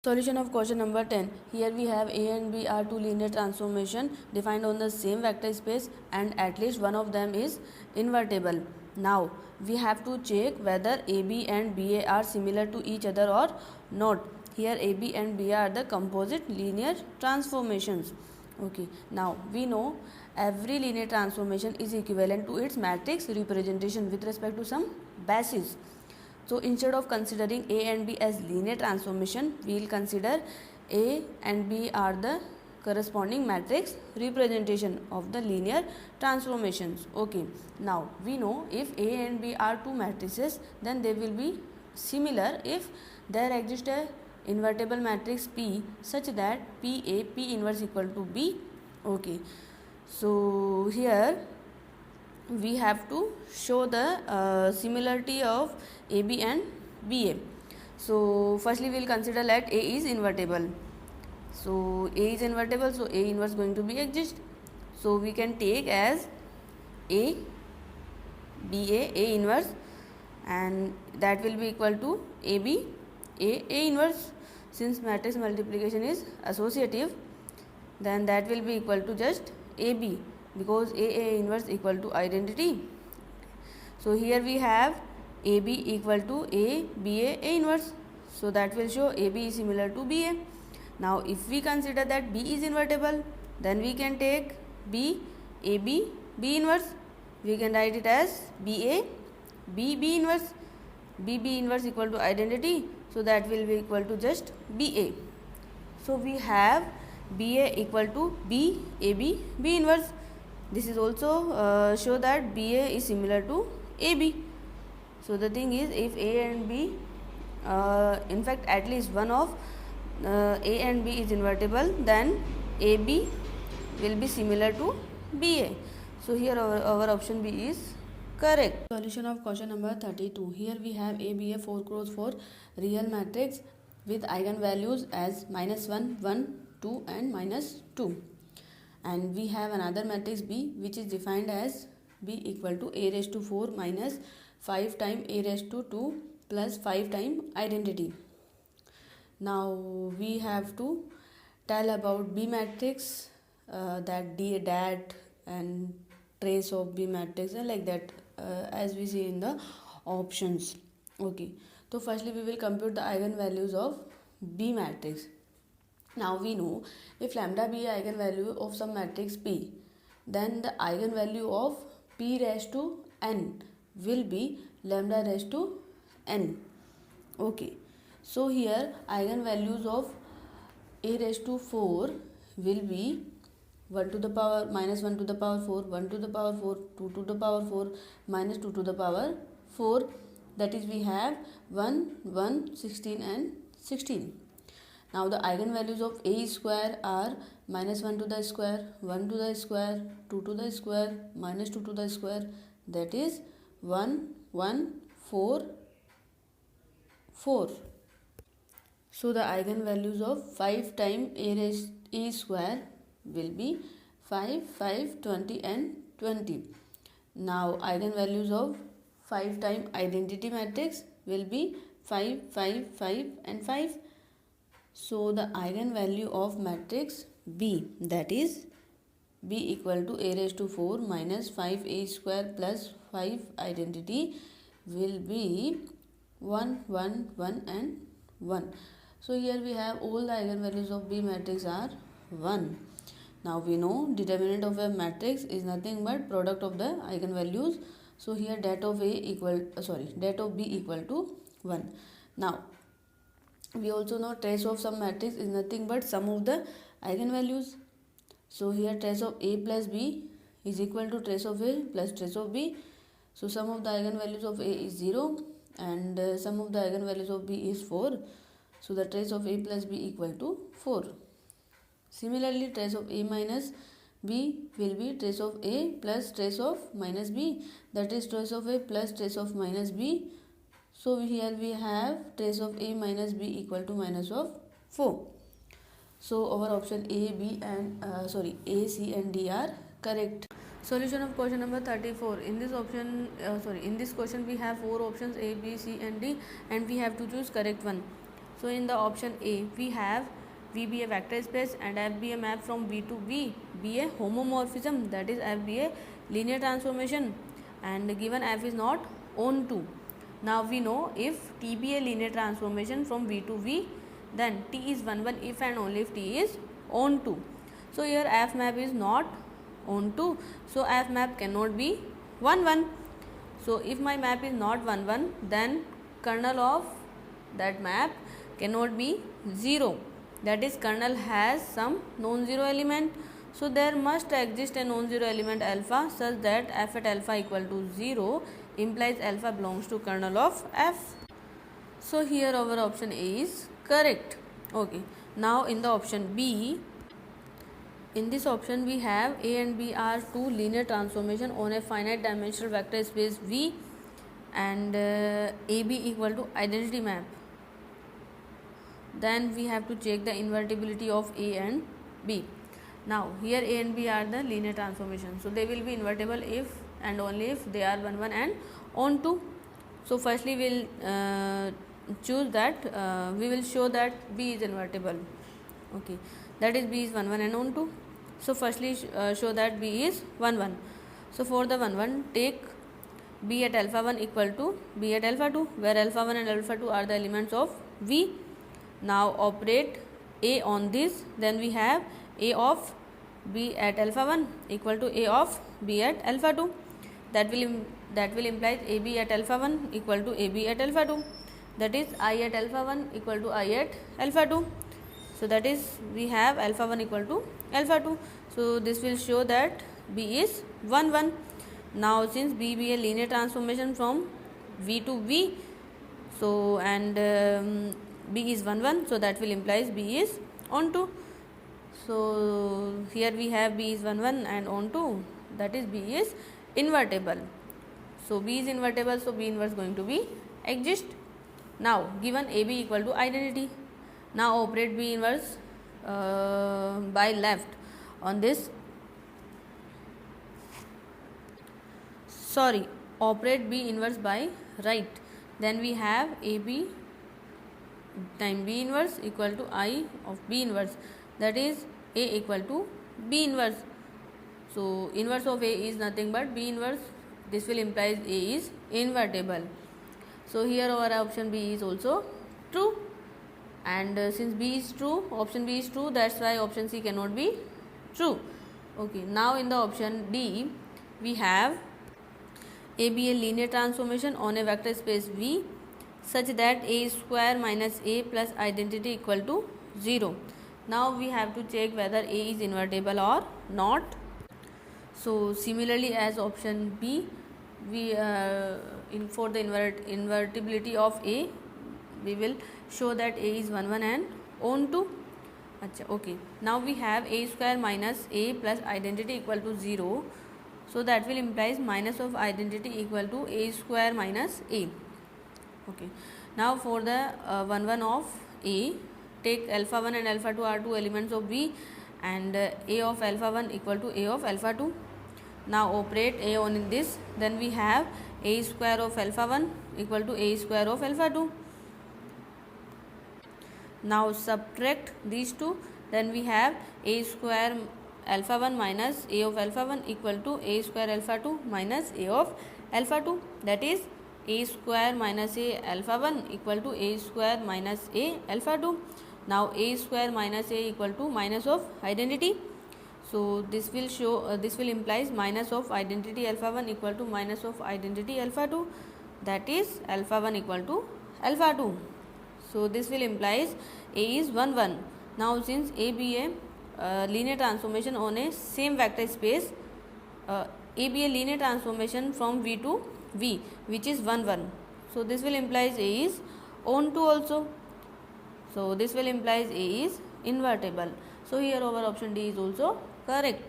Solution of question number 10. Here we have A and B are two linear transformation defined on the same vector space and at least one of them is invertible. Now we have to check whether AB and BA are similar to each other or not. Here AB and BA are the composite linear transformations. Okay, now we know every linear transformation is equivalent to its matrix representation with respect to some basis. So instead of considering A and B as linear transformation, we will consider A and B are the corresponding matrix representation of the linear transformations. Okay, now we know if A and B are two matrices, then they will be similar if there exists a invertible matrix P such that PA P inverse equal to B. Okay, so here we have to show the similarity of AB and BA. So firstly we will consider that A is invertible. So A is invertible, so A inverse going to be exist. So we can take as A BA A inverse, and that will be equal to AB A inverse. Since matrix multiplication is associative, then that will be equal to just AB, because A inverse equal to identity. So here we have AB equal to A BA A inverse, so that will show AB is similar to BA. Now if we consider that B is invertible, then we can take B AB B inverse. We can write it as BA B inverse. B inverse equal to identity, so that will be equal to just BA. So we have BA equal to B AB B inverse. This is also show that BA is similar to AB. So the thing is, if A and B, in fact at least one of A and B is invertible, then AB will be similar to BA. So here our option B is correct. Solution of question number 32. Here we have ABA 4 cross 4 real matrix with eigenvalues as -1, 1, 2 and -2. And we have another matrix B which is defined as B equal to A raised to 4 minus 5 times A raised to 2 plus 5 times identity. Now we have to tell about B matrix, that D dat and trace of B matrix and like that, as we see in the options. Okay, so firstly we will compute the eigenvalues of B matrix. Now we know if lambda be eigenvalue of some matrix P, then the eigenvalue of P raised to n will be lambda raised to n. Okay, so here eigenvalues of A raised to 4 will be 1 to the power minus 1 to the power 4, 1 to the power 4, 2 to the power 4, minus 2 to the power 4. That is, we have 1, 1, 16 and 16. Now the eigenvalues of A square are minus 1 to the square, 1 to the square, 2 to the square, minus 2 to the square. That is 1, 1, 4, 4. So the eigenvalues of 5 times A raised A square will be 5, 5, 20 and 20. Now eigenvalues of 5 times identity matrix will be 5, 5, 5 and 5. So the eigenvalue of matrix B, that is B equal to A raised to 4 minus 5A square plus 5 identity will be 1, 1, 1 and 1. So here we have all the eigenvalues of B matrix are 1. Now we know determinant of a matrix is nothing but product of the eigenvalues. So here dat of B equal to 1. Now we also know trace of some matrix is nothing but sum of the eigenvalues. So here trace of A plus B is equal to trace of A plus trace of B. So sum of the eigenvalues of A is 0 and sum of the eigenvalues of B is 4. So the trace of A plus B equal to 4. Similarly, trace of A minus B will be trace of A plus trace of minus B, that is trace of A plus trace of minus B. So here we have trace of A minus B equal to minus of 4. So our option A, B and A, C and D are correct. Solution of question number 34. In this question we have 4 options A, B, C and D, and we have to choose correct one. So in the option A, we have V be a vector space and F be a map from V to V be a homomorphism, that is F be a linear transformation, and given F is not onto. Now we know if T be a linear transformation from V to V, then T is 1 1 if and only if T is onto. So here F map is not onto, so F map cannot be 1 1. So if my map is not 1 1, then kernel of that map cannot be 0, that is kernel has some non-zero element. So there must exist a non-zero element alpha such that F at alpha equal to 0 implies alpha belongs to kernel of F. So here our option A is correct. Okay, now in the option B, in this option we have A and B are two linear transformation on a finite dimensional vector space V, and AB equal to identity map. Then we have to check the invertibility of A and B. Now here A and B are the linear transformation, so they will be invertible if and only if they are 1 1 and onto. So firstly we will choose that we will show that B is invertible. Okay, that is B is 1 1 and onto. So firstly show that B is 1 1. So for the 1 1, take B at alpha 1 equal to B at alpha 2, where alpha 1 and alpha 2 are the elements of V. Now operate A on this, then we have A of B at alpha 1 equal to A of B at alpha 2. That will imply AB at alpha 1 equal to AB at alpha 2. That is I at alpha 1 equal to I at alpha 2. So that is we have alpha 1 equal to alpha 2. So this will show that B is 1 1. Now since B be a linear transformation from V to V, so and B is 1 1, so that will implies B is onto. So here we have B is 1 1 and onto, that is B is invertible. So B is invertible, so B inverse going to be exist. Now given AB equal to identity, now operate B inverse by left on this. Sorry, operate B inverse by right. Then we have AB time B inverse equal to I of B inverse, that is A equal to B inverse. So inverse of A is nothing but B inverse. This will implies A is invertible. So here our option B is also true, and since B is true, option B is true, that's why option C cannot be true. Okay, now in the option D we have A be a linear transformation on a vector space V such that A square minus A plus identity equal to 0. Now we have to check whether A is invertible or not. So similarly as option B, we for the invertibility of A, we will show that A is 1 1 and onto. Okay, now we have A square minus A plus identity equal to 0. So that will implies minus of identity equal to A square minus A. Okay, now for the 1 1 of A, take alpha 1 and alpha 2 are two elements of V, and A of alpha 1 equal to A of alpha 2. Now operate A on this, then we have A square of alpha 1 equal to A square of alpha 2. Now subtract these two, then we have A square alpha 1 minus A of alpha 1 equal to A square alpha 2 minus A of alpha 2, that is A square minus A alpha 1 equal to A square minus A alpha 2. Now A square minus A equal to minus of identity. So this will show this will implies minus of identity alpha 1 equal to minus of identity alpha 2, that is alpha 1 equal to alpha 2. So this will implies A is 1 1. Now since A be a linear transformation on a same vector space, A be a linear transformation from V to V, which is 1 1. So this will implies A is onto also. So this will implies A is invertible. So here our option D is also correct.